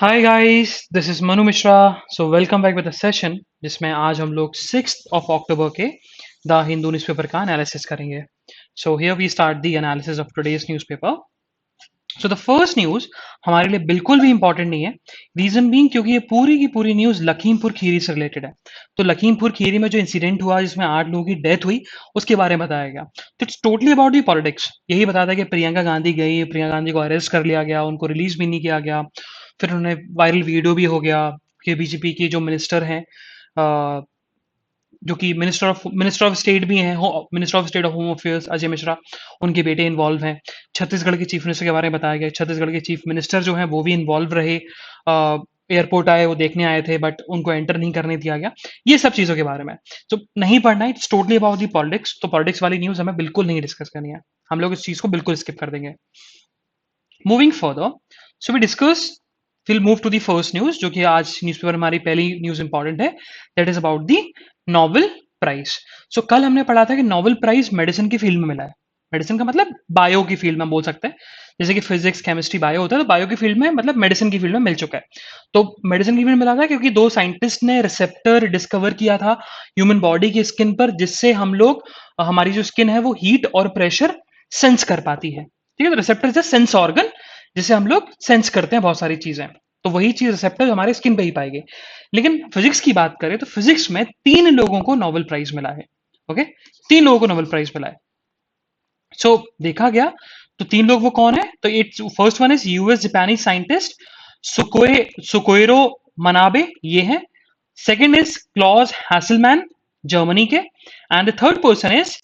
Hi guys, this is Manu Mishra. So welcome back with a session जिसमें आज हम लोग 6 अक्टूबर के द हिंदू न्यूज़पेपर का एनालिसिस करेंगे। So here we start the analysis of today's newspaper. So the first news हमारे लिए बिल्कुल भी इंपॉर्टेंट नहीं है। रीजन बीइंग क्योंकि ये पूरी की पूरी न्यूज़ लखीमपुर खीरी से रिलेटेड है। तो लखीमपुर खीरी में जो इंसिडेंट हुआ जिसमें 8 लोगों की डेथ हुई, उसके बारे में बताया गया। तो it's totally about the politics. यही बताया था कि प्रियंका गांधी गई, प्रियंका गांधी को अरेस्ट कर लिया गया, उनको रिलीज भी नहीं किया गया। फिर उन्हें वायरल वीडियो भी हो गया कि बीजेपी के जो मिनिस्टर हैं, जो कि मिनिस्टर ऑफ स्टेट भी हैं, minister of state of home affairs Ajay Mishra, उनके बेटे इन्वॉल्व हैं। छत्तीसगढ़ के चीफ मिनिस्टर के बारे में बताया गया। छत्तीसगढ़ के चीफ मिनिस्टर जो हैं वो भी इन्वॉल्व रहे। एयरपोर्ट आए, वो देखने आए थे, बट उनको एंटर नहीं करने दिया गया। ये सब चीज़ों के बारे में तो नहीं पढ़ना है। It's totally about the politics. तो पॉलिटिक्स वाली न्यूज़ हमें बिल्कुल नहीं डिस्कस करनी है। हम लोग इस चीज़ को बिल्कुल स्किप कर देंगे। Moving further, so we discuss will move to the first news, जो कि आज न्यूज़पेपर हमारी पहली न्यूज इंपॉर्टेंट है। That is about the Nobel prize. So कल हमने पढ़ा था कि नोबेल प्राइज मेडिसिन की फील्ड में मिला है। मेडिसिन का मतलब बायो की फील्ड में बोल सकते हैं। जैसे कि फिजिक्स, केमिस्ट्री, बायो होता है, तो बायो की फील्ड में मतलब मेडिसिन की फील्ड में मिल चुका है। तो मेडिसिन की फील्ड में मिला था क्योंकि दो साइंटिस्ट ने रिसेप्टर डिस्कवर किया था ह्यूमन बॉडी की स्किन पर, जिससे हम लोग हमारी जो स्किन है वो हीट और प्रेशर सेंस कर पाती है। ठीक है, तो receptor is a sense organ जिसे हम लोग सेंस करते हैं बहुत सारी चीजें। तो वही चीज रिसेप्टर हमारे स्किन पे ही पाएंगे। लेकिन फिजिक्स की बात करें तो फिजिक्स में 3 लोगों को नोबेल प्राइज मिला है। ओके, 3 लोगों को नोबेल प्राइज मिला है। सो देखा गया तो 3 लोग वो कौन है? तो it's first one is US जापानी साइंटिस्ट सुकोइरो मनाबे, ये है। Second is Klaus Hasselmann, Germany के। And the third person is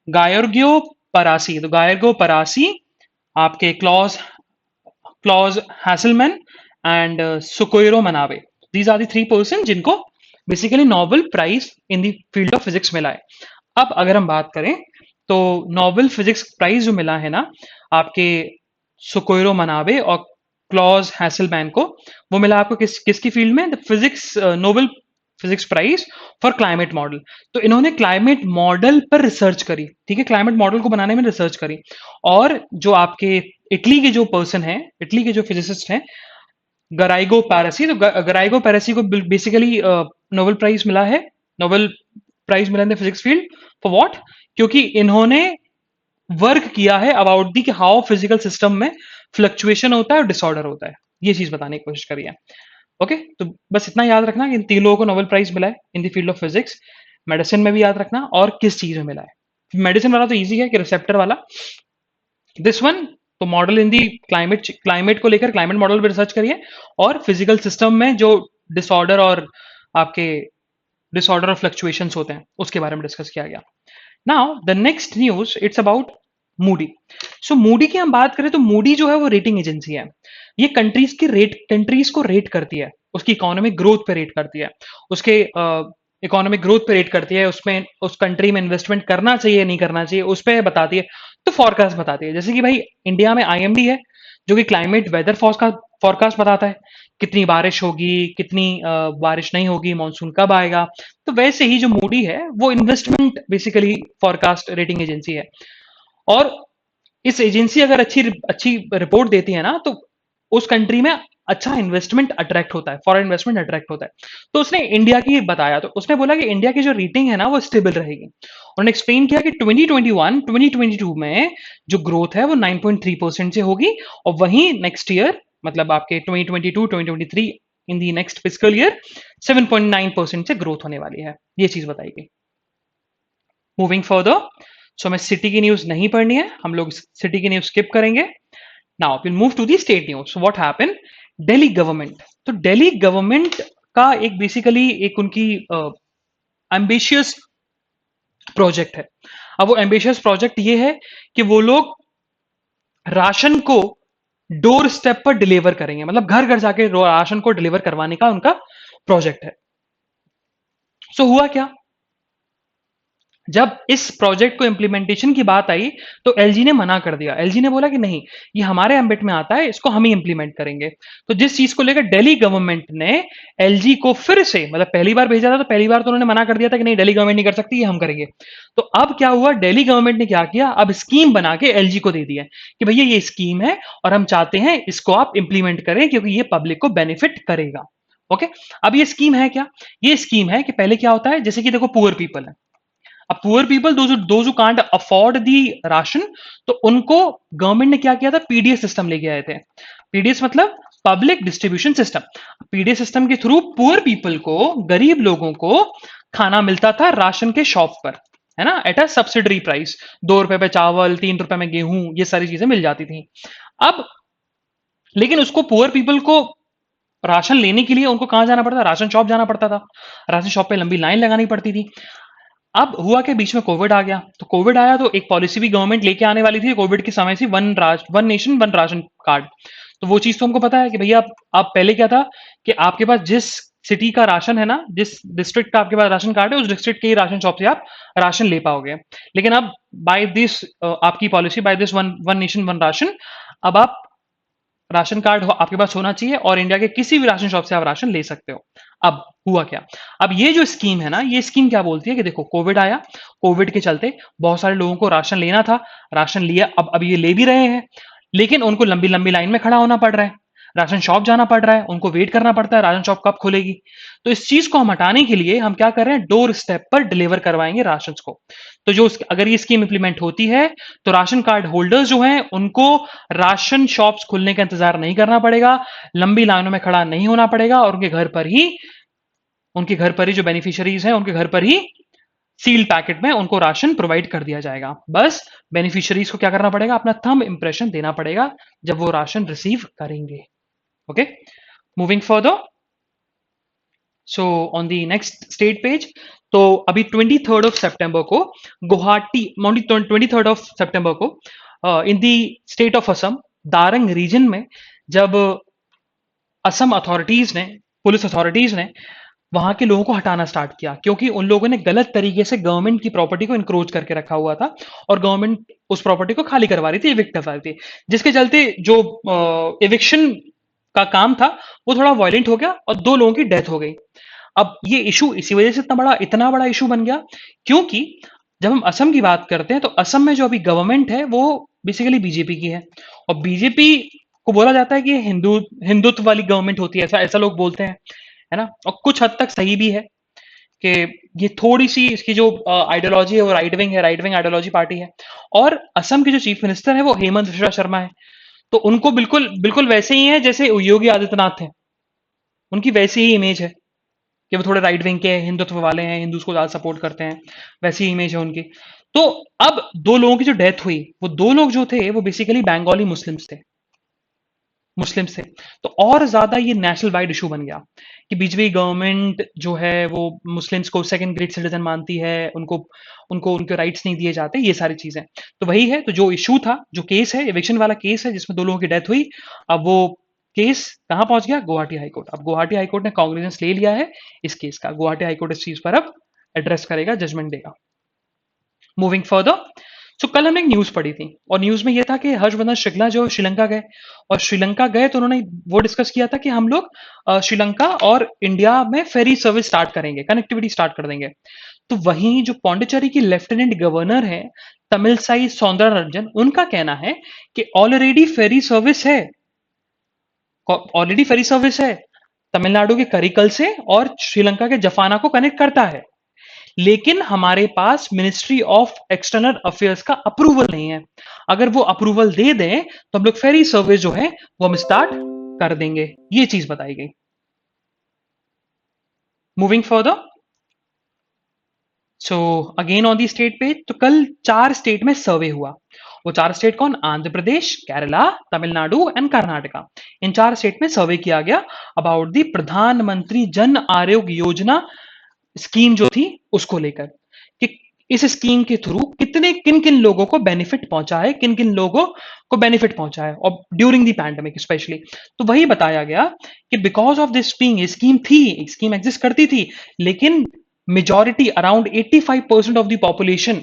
गायोर्गियो परासी। तो गायोर्गियो परासी आपके Klaus Klaus Hasselmann and Syukuro Manabe, these are the 3 person जिनको basically Nobel prize in the field of physics मिला है। अब अगर हम बात करें तो नोबेल फिजिक्स प्राइज जो मिला है ना आपके सुकोइरो मनाबे और क्लॉज हैसलमैन को, वो मिला आपको किसकी फील्ड में? The physics Nobel physics prize for climate model. तो इन्होंने क्लाइमेट मॉडल पर रिसर्च करी। ठीक है, क्लाइमेट मॉडल को बनाने में रिसर्च करी। और जो आपके इटली के जो पर्सन है, इटली के जो फिजिसिस्ट हैं, गराइगो पैरेसी, तो गराइगो पैरेसी को बेसिकली नोबेल प्राइज मिला है। नोबेल प्राइज मिला है फिजिक्स फील्ड फॉर व्हाट? क्योंकि इन्होंने वर्क किया है अबाउट दी कि हाउ फिजिकल सिस्टम में फ्लक्चुएशन होता है और डिसऑर्डर होता है। ये चीज बताने की कोशिश करी है। ओके, तो बस इतना याद रखना कि इन 3 लोगों को नोबेल प्राइज मिला है इन the field of physics. Medicine में भी याद रखना और किस चीज में मिला है। मेडिसिन वाला तो इजी है कि रिसेप्टर वाला। दिस वन तो मॉडल इन दी क्लाइमेट को लेकर क्लाइमेट मॉडल पे रिसर्च करिए। और फिजिकल सिस्टम में जो डिसऑर्डर और आपके डिसऑर्डर और फ्लक्चुएशंस होते हैं उसके बारे में डिस्कस किया गया। Now the next news it's about Moody. So Moody की हम बात करें तो मूडी जो है वो रेटिंग एजेंसी है। ये कंट्रीज को रेट करती है, उसकी इकोनॉमिक ग्रोथ पे रेट करती है, उसके इकोनॉमिक ग्रोथ पे रेट करती है, उसमें उस कंट्री में इन्वेस्टमेंट करना चाहिए नहीं करना चाहिए उस पर बताती है। तो फॉरकास्ट बताती है। जैसे कि भाई इंडिया में आईएमडी है जो कि क्लाइमेट वेदर फॉरकास्ट बताता है, कितनी बारिश होगी, कितनी बारिश नहीं होगी, मानसून कब आएगा। तो वैसे ही जो मूडी है वो investment basically forecast rating agency है। और इस एजेंसी अगर अच्छी अच्छी रिपोर्ट देती है ना तो उस कंट्री में अच्छा इन्वेस्टमेंट अट्रैक्ट होता है, फॉरेन इन्वेस्टमेंट अट्रैक्ट होता है। तो उसने इंडिया की बताया, तो उसने बोला कि इंडिया की जो रेटिंग है ना वो स्टेबल रहेगी। उन्होंने एक्सप्लेन किया कि 2021-2022 में जो ग्रोथ है वो 9.3% से होगी। और वहीं नेक्स्ट ईयर मतलब आपके 2022-2023 इन दी नेक्स्ट फिजिकल ईयर 7.9% से ग्रोथ होने वाली है। ये चीज बताई गई। मूविंग फर्दर, सो हमें सिटी की न्यूज नहीं पढ़नी है, हम लोग सिटी की न्यूज स्किप करेंगे। Now will move to the state news. What happen? Delhi government. तो दिल्ली गवर्नमेंट का एक बेसिकली एक उनकी एम्बिशियस प्रोजेक्ट है। अब वो एम्बिशियस प्रोजेक्ट ये है कि वो लोग राशन को डोर स्टेप पर डिलीवर करेंगे, मतलब घर घर जाके राशन को डिलीवर करवाने का उनका प्रोजेक्ट है। सो हुआ क्या? जब इस प्रोजेक्ट को इम्प्लीमेंटेशन की बात आई तो एलजी ने मना कर दिया। एलजी ने बोला कि नहीं, ये हमारे एम्बिट में आता है, इसको हम ही इम्प्लीमेंट करेंगे। तो जिस चीज को लेकर दिल्ली गवर्नमेंट ने एलजी को फिर से, मतलब पहली बार भेजा था तो पहली बार तो उन्होंने मना कर दिया था कि नहीं, दिल्ली गवर्नमेंट नहीं कर सकती, ये हम करेंगे। तो अब क्या हुआ, दिल्ली गवर्नमेंट ने क्या किया, अब स्कीम बना के एलजी को दे दिया कि भैया ये स्कीम है और हम चाहते हैं इसको आप इंप्लीमेंट करें क्योंकि ये पब्लिक को बेनिफिट करेगा। ओके। अब ये स्कीम है क्या, ये स्कीम है कि पहले क्या होता है, जैसे कि देखो पुअर पीपल है, अब poor people those who can't afford the ration, तो उनको गवर्नमेंट ने क्या किया था, पीडीएस सिस्टम लेके आए थे। पीडीएस मतलब public distribution system. PDS system के थ्रू पुअर पीपल को, गरीब लोगों को खाना मिलता था राशन के शॉप पर, है ना, एट अ सब्सिडरी प्राइस। 2 रुपए पे चावल, 3 रुपए में गेहूं, ये सारी चीजें मिल जाती थी। अब लेकिन उसको पुअर पीपल को राशन लेने के लिए उनको कहां जाना पड़ता था, राशन शॉप जाना पड़ता था। राशन शॉप पे लंबी लाइन लगानी पड़ती थी। अब हुआ के बीच में कोविड आ गया, तो कोविड आया तो एक पॉलिसी भी गवर्नमेंट लेके आने वाली थी कोविड के समय से, one nation one ration card. तो वो चीज तो हमको पता है कि भैया आप पहले क्या था कि आपके पास जिस सिटी का राशन है ना, जिस डिस्ट्रिक्ट का आपके पास राशन कार्ड है, उस डिस्ट्रिक्ट के ही राशन शॉप से आप राशन ले पाओगे। लेकिन अब बाय दिस आपकी policy, by this one one nation one ration, अब आप राशन कार्ड आपके पास होना चाहिए और इंडिया के किसी भी राशन शॉप से आप राशन ले सकते हो। अब हुआ क्या, अब ये जो स्कीम है ना, ये स्कीम क्या बोलती है कि देखो कोविड आया, कोविड के चलते बहुत सारे लोगों को राशन लेना था, राशन लिया, अब ये ले भी रहे हैं, लेकिन उनको लंबी लंबी लाइन में खड़ा होना पड़ रहा है, राशन शॉप जाना पड़ रहा है, उनको वेट करना पड़ता है राशन शॉप कब खुलेगी। तो इस चीज को हम हटाने के लिए हम क्या कर रहे हैं, डोर स्टेप पर डिलीवर करवाएंगे राशन को। तो जो अगर ये स्कीम इंप्लीमेंट होती है तो राशन कार्ड होल्डर्स जो हैं उनको राशन शॉप्स खुलने का इंतजार नहीं करना पड़ेगा, लंबी लाइनों में खड़ा नहीं होना पड़ेगा, और उनके घर पर ही जो बेनिफिशियरीज हैं उनके घर पर ही सील्ड पैकेट में उनको राशन प्रोवाइड कर दिया जाएगा। बस बेनिफिशियरीज को क्या करना पड़ेगा, अपना थंब इंप्रेशन देना पड़ेगा जब वो राशन रिसीव करेंगे। Okay, moving further. So on the next state page, तो अभी 23rd of September को गुवाहाटी, 23rd of September को in the state of Assam, Darrang region में, जब असम अथॉरिटीज ने, पुलिस अथॉरिटीज ने वहां के लोगों को हटाना स्टार्ट किया, क्योंकि उन लोगों ने गलत तरीके से गवर्नमेंट की प्रॉपर्टी को इंक्रोच करके रखा हुआ था और गवर्नमेंट उस प्रॉपर्टी को खाली करवा रही थी, इविक्ट करवा रही थी, जिसके चलते जो इविक्शन का काम था वो थोड़ा वायलेंट हो गया और 2 लोगों की डेथ हो गई। अब ये इशू इसी वजह से इतना बड़ा इशू बन गया, क्योंकि जब हम असम की बात करते हैं तो असम में जो अभी गवर्नमेंट है वो बेसिकली बीजेपी की है, और बीजेपी को बोला जाता है कि ये हिंदुत्व वाली गवर्नमेंट होती है, ऐसा ऐसा लोग बोलते हैं, है ना, और कुछ हद तक सही भी है कि ये थोड़ी सी इसकी जो आइडियोलॉजी है वो राइट विंग आइडियोलॉजी पार्टी है। और असम के जो चीफ मिनिस्टर है वो हेमंत बिश्वा शर्मा है, तो उनको बिल्कुल बिल्कुल वैसे ही है जैसे योगी आदित्यनाथ थे, उनकी वैसी ही इमेज है कि वो थोड़े राइट विंग के हिंदुत्व वाले हैं, हिंदूज को ज्यादा सपोर्ट करते हैं, वैसी इमेज है उनकी। तो अब 2 लोगों की जो डेथ हुई, वो 2 लोग जो थे वो बेसिकली बंगाली मुस्लिम्स थे। तो और ज्यादा ये नेशनल वाइड इशू बन गया कि बीजेपी गवर्नमेंट जो है वो मुस्लिम्स को सेकंड ग्रेड सिटीजन मानती है, उनको उनको उनके राइट्स नहीं दिए जाते, ये सारी चीजें। तो वही है, तो जो इशू था, जो केस है, इविक्शन वाला केस है जिसमें 2 लोगों की डेथ हुई, अब वो केस कहां पहुंच गया, गुवाहाटी हाईकोर्ट। अब गुवाहाटी हाईकोर्ट ने कॉग्निजेंस ले लिया है इस केस का, गुवाहाटी हाईकोर्ट इस चीज पर अब एड्रेस करेगा, जजमेंट देगा। मूविंग फर्दर, तो कल हमने एक न्यूज पढ़ी थी और न्यूज में यह था कि हर्षवर्धन श्रृंगला जो श्रीलंका गए, और श्रीलंका गए तो उन्होंने वो डिस्कस किया था कि हम लोग श्रीलंका और इंडिया में फेरी सर्विस स्टार्ट करेंगे, कनेक्टिविटी स्टार्ट कर देंगे। तो वहीं जो पौंडीचेरी की लेफ्टिनेंट गवर्नर है तमिलसाई सौंदरराजन, उनका कहना है कि ऑलरेडी फेरी सर्विस है, तमिलनाडु के करिकल से और श्रीलंका के जफाना को कनेक्ट करता है, लेकिन हमारे पास मिनिस्ट्री ऑफ एक्सटर्नल अफेयर्स का अप्रूवल नहीं है। अगर वो अप्रूवल दे दें तो हम लोग फेरी सर्विस जो है वो हम स्टार्ट कर देंगे, ये चीज बताई गई। Moving further, so again on the state page, तो कल 4 स्टेट में सर्वे हुआ। वो 4 स्टेट कौन, आंध्र प्रदेश, केरला, तमिलनाडु एंड कर्नाटका। इन 4 स्टेट में सर्वे किया गया अबाउट दी प्रधानमंत्री जन आरोग्य योजना स्कीम जो थी उसको लेकर, कि इस स्कीम के थ्रू किन किन लोगों को बेनिफिट पहुंचा है, किन किन लोगों को बेनिफिट पहुंचा है, और ड्यूरिंग द पैंडेमिक स्पेशली। तो वही बताया गया कि because of this scheme exist करती थी, लेकिन majority around 85% of the population,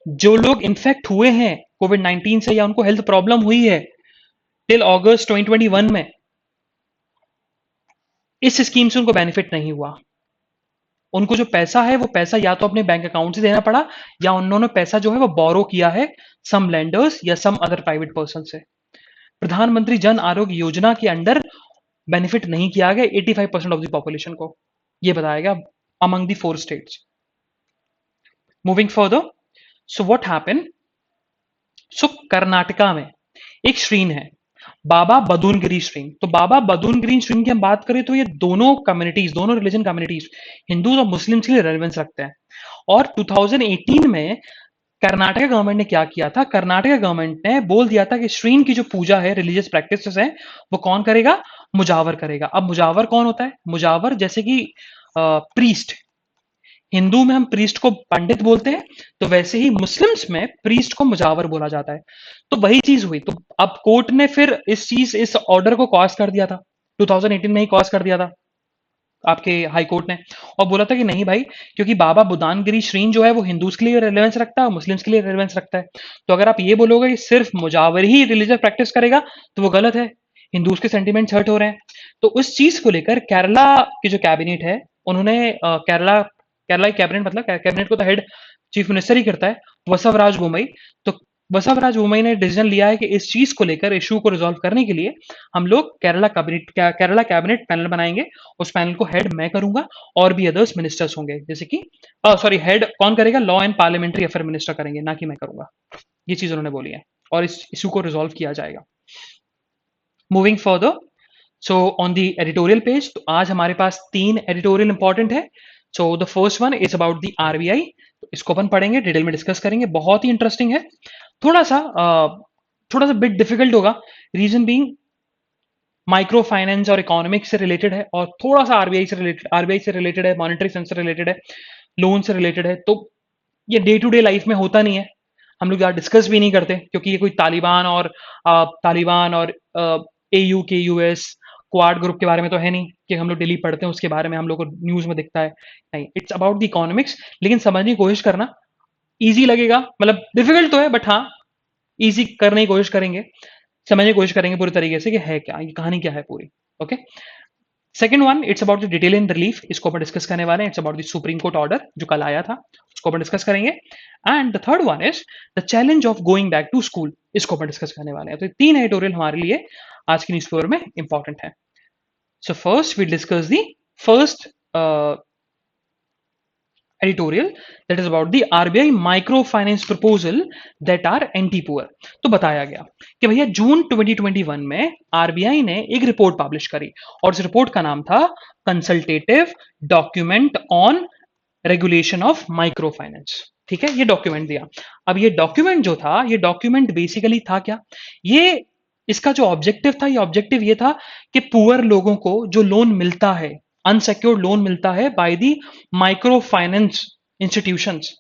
जो लोग इन्फेक्ट हुए हैं कोविड 19 से या उनको हेल्थ प्रॉब्लम हुई है टिल अगस्त 2021 में, इस स्कीम से उनको बेनिफिट नहीं हुआ। उनको जो पैसा है वो पैसा या तो अपने बैंक अकाउंट से देना पड़ा, या उन्होंने पैसा जो है वो बोरो किया है सम लेंडर्स या सम अदर प्राइवेट पर्सन से। प्रधानमंत्री जन आरोग्य योजना के अंडर बेनिफिट नहीं किया गया 85% ऑफ द पॉपुलेशन को, ये बताया गया among the 4 states. Moving further, so what happen, so Karnataka में एक श्रीन है, बाबा बदूनगिरी श्रीन। तो बाबा बदूनगिरी श्रीन की हम बात करें तो ये दोनों कम्युनिटीज, दोनों रिलीजन कम्युनिटीज, हिंदू और मुस्लिम्स के लिए रेलेवेंस रखते हैं। और 2018 में कर्नाटका गवर्नमेंट ने क्या किया था, कर्नाटका गवर्नमेंट ने बोल दिया था कि श्रीन की जो पूजा है, रिलीजियस प्रैक्टिसेस है, वो कौन करेगा, मुजावर करेगा। अब मुजावर कौन होता है, मुजावर जैसे कि प्रीस्ट, हिंदू में हम प्रीस्ट को पंडित बोलते हैं, तो वैसे ही मुस्लिम्स में प्रीस्ट को मुजावर बोला जाता है। तो वही चीज हुई, तो अब कोर्ट ने फिर इस ऑर्डर को कॉज कर दिया था, 2018 में ही कॉज कर दिया था आपके हाई कोर्ट ने, और बोला था कि नहीं भाई, क्योंकि बाबा बुदानगिरी श्रीन जो है वो हिंदूज के लिए रेलेवेंस रखता है, मुस्लिम्स के लिए रेलेवेंस रखता है। तो अगर आप ये बोलोगे कि सिर्फ मुजावर ही रिलीजियस प्रैक्टिस करेगा तो वो गलत है, हिंदूज के सेंटिमेंट्स हर्ट हो रहे हैं। तो उस चीज को लेकर केरला की जो कैबिनेट है, उन्होंने केरला केरला की कैबिनेट, मतलब कैबिनेट को तो हेड चीफ मिनिस्टर ही करता है, वसवराज बोमई। तो वसवराज बोमई ने डिसीजन लिया है कि इस चीज को लेकर, इशू को रिजॉल्व करने के लिए हम लोग केरला कैबिनेट पैनल बनाएंगे। उस पैनल को हेड मैं करूंगा, और भी अदर्स मिनिस्टर्स होंगे, जैसे कि सॉरी, हेड कौन करेगा, law and parliamentary affair minister करेंगे, ना कि मैं करूंगा। ये चीज उन्होंने बोली है, और इस इशू को रिजॉल्व किया जाएगा। Moving further, so on the editorial page, तो आज हमारे पास 3 एडिटोरियल इंपॉर्टेंट है। सो the first one is about the RBI, तो इसको अपन पढ़ेंगे, डिटेल में डिस्कस करेंगे, बहुत ही इंटरेस्टिंग है। थोड़ा सा बिट डिफिकल्ट होगा, रीजन बीइंग माइक्रो फाइनेंस और इकोनॉमिक्स से रिलेटेड है, और थोड़ा सा आरबीआई से रिलेटेड है, मॉनेटरी सेंस से रिलेटेड है, लोन से रिलेटेड है। तो ये डे टू डे लाइफ में होता नहीं है, हम लोग यहाँ डिस्कस भी नहीं करते, क्योंकि ये कोई तालिबान और एयू के यूएस क्वाड ग्रुप के बारे में तो है नहीं कि हम लोग डेली पढ़ते हैं, उसके बारे में हम लोग को न्यूज में दिखता है। नहीं, इट्स अबाउट द इकोनॉमिक्स, लेकिन समझने की कोशिश करना, इजी लगेगा, मतलब डिफिकल्ट तो है, बट हाँ, इजी करने की कोशिश करेंगे, समझने की कोशिश करेंगे पूरी तरीके से कि है क्या, ये कहानी क्या है पूरी। Okay, second one, it's about the detail in relief, इसको अपन डिस्कस करने वाले हैं। It's about the supreme court order जो कल आया था, उसको अपन डिस्कस करेंगे। And the third one is the challenge of going back to school, इसको अपन डिस्कस करने वाले हैं। तो 3 एडिटोरियल हमारे लिए आज की न्यूज़पेपर में इंपॉर्टेंट है। So first we discuss the first editorial, that is about the RBI micro finance proposal that are anti poor। तो बताया गया कि भैया जून 2021 में आरबीआई ने एक रिपोर्ट पब्लिश करी, और इस रिपोर्ट का नाम था consultative document on regulation of micro finance. ठीक है, ये डॉक्यूमेंट दिया। अब ये डॉक्यूमेंट जो था, ये डॉक्यूमेंट बेसिकली था क्या, ये इसका जो ऑब्जेक्टिव था, ये ऑब्जेक्टिव ये था कि पुअर लोगों को जो लोन मिलता है, अनसेक्योर्ड लोन मिलता है by the micro finance institutions,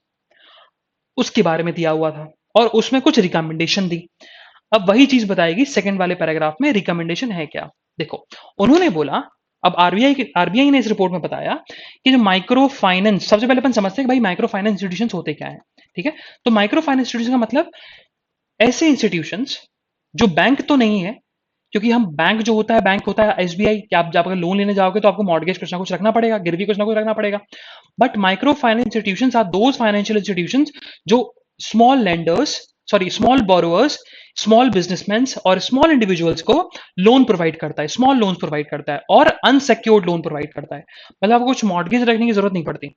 उसके बारे में दिया हुआ था, और उसमें कुछ रिकमेंडेशन दी। अब वही चीज बताएगी सेकंड वाले पैराग्राफ में, रिकमेंडेशन है क्या। देखो, उन्होंने बोला, अब आरबीआई ने इस रिपोर्ट में बताया कि जो माइक्रो फाइनेंस, सबसे पहले अपन समझते हैं कि भाई माइक्रो फाइनेंस इंस्टीट्यूशंस होते क्या है। ठीक है, तो माइक्रो फाइनेंस इंस्टीट्यूशन का मतलब ऐसे इंस्टीट्यूशंस जो बैंक तो नहीं है, क्योंकि हम बैंक जो होता है, बैंक होता है एसबीआई, कि आप जब अगर लोन लेने जाओगे तो आपको मॉर्गेज कुछ ना कुछ रखना पड़ेगा, गिरवी कुछ ना कुछ रखना पड़ेगा। But micro finance institutions are those financial institutions जो small lenders, sorry small borrowers, small businessman और स्मॉल इंडिविजुअल्स को लोन प्रोवाइड करता है, स्मॉल लोन प्रोवाइड करता है, और अनसिक्योर्ड लोन प्रोवाइड करता है, मतलब आपको कुछ मॉर्गेज रखने की जरूरत नहीं पड़ती।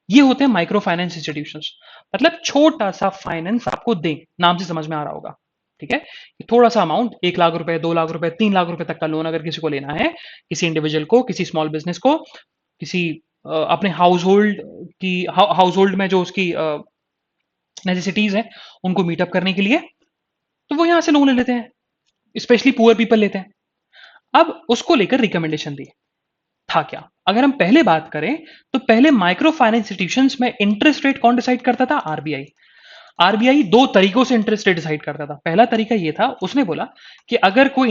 ये होते हैं माइक्रो फाइनेंस इंस्टीट्यूशंस, मतलब छोटा सा फाइनेंस आपको दें, नाम से समझ में आ रहा होगा। ठीक है, कि थोड़ा सा अमाउंट, 1 लाख रुपए, 2 लाख रुपए, 3 लाख रुपए तक का लोन अगर किसी को लेना है, किसी इंडिविजुअल को, किसी स्मॉल बिजनेस को, किसी अपने हाउस होल्ड में जो उसकी नेसेसिटीज हैं उनको मीटअप करने के लिए, तो वो यहां से लोन ले लेते हैं, स्पेशली पुअर पीपल लेते हैं। अब उसको लेकर रिकमेंडेशन दी था क्या, अगर हम पहले बात करें तो पहले माइक्रो फाइनेंस इंस्टीट्यूशंस में इंटरेस्ट रेट कौन डिसाइड करता था, आरबीआई। आरबीआई 2 तरीकों से इंटरेस्ट रेट डिसाइड करता था। पहला तरीका ये था, उसने बोला कि अगर कोई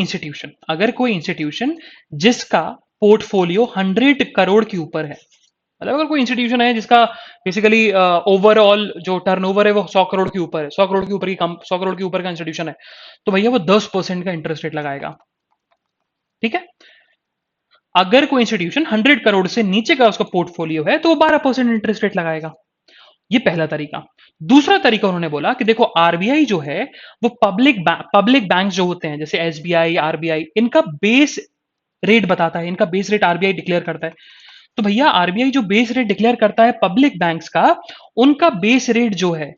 इंस्टीट्यूशन जिसका पोर्टफोलियो 100 करोड़ के ऊपर है, मतलब अगर कोई इंस्टीट्यूशन है जिसका बेसिकली ओवरऑल जो टर्नओवर है वो 100 करोड़ के ऊपर है, 100 करोड़ के ऊपर की 100 करोड़ के ऊपर का इंस्टीट्यूशन है, तो भैया वो 10% का इंटरेस्ट रेट लगाएगा। ठीक है। अगर कोई इंस्टीट्यूशन 100 करोड़ से नीचे का उसका पोर्टफोलियो है तो वो 12% इंटरेस्ट रेट लगाएगा। ये पहला तरीका। दूसरा तरीका उन्होंने बोला कि देखो आरबीआई जो है वो पब्लिक बैंक जो होते हैं जैसे एसबीआई, आरबीआई, इनका बेस रेट बताता है, इनका बेस रेट आरबीआई डिक्लेयर करता है। तो भैया आरबीआई जो बेस रेट डिक्लेयर करता है पब्लिक बैंक्स का, उनका बेस रेट जो है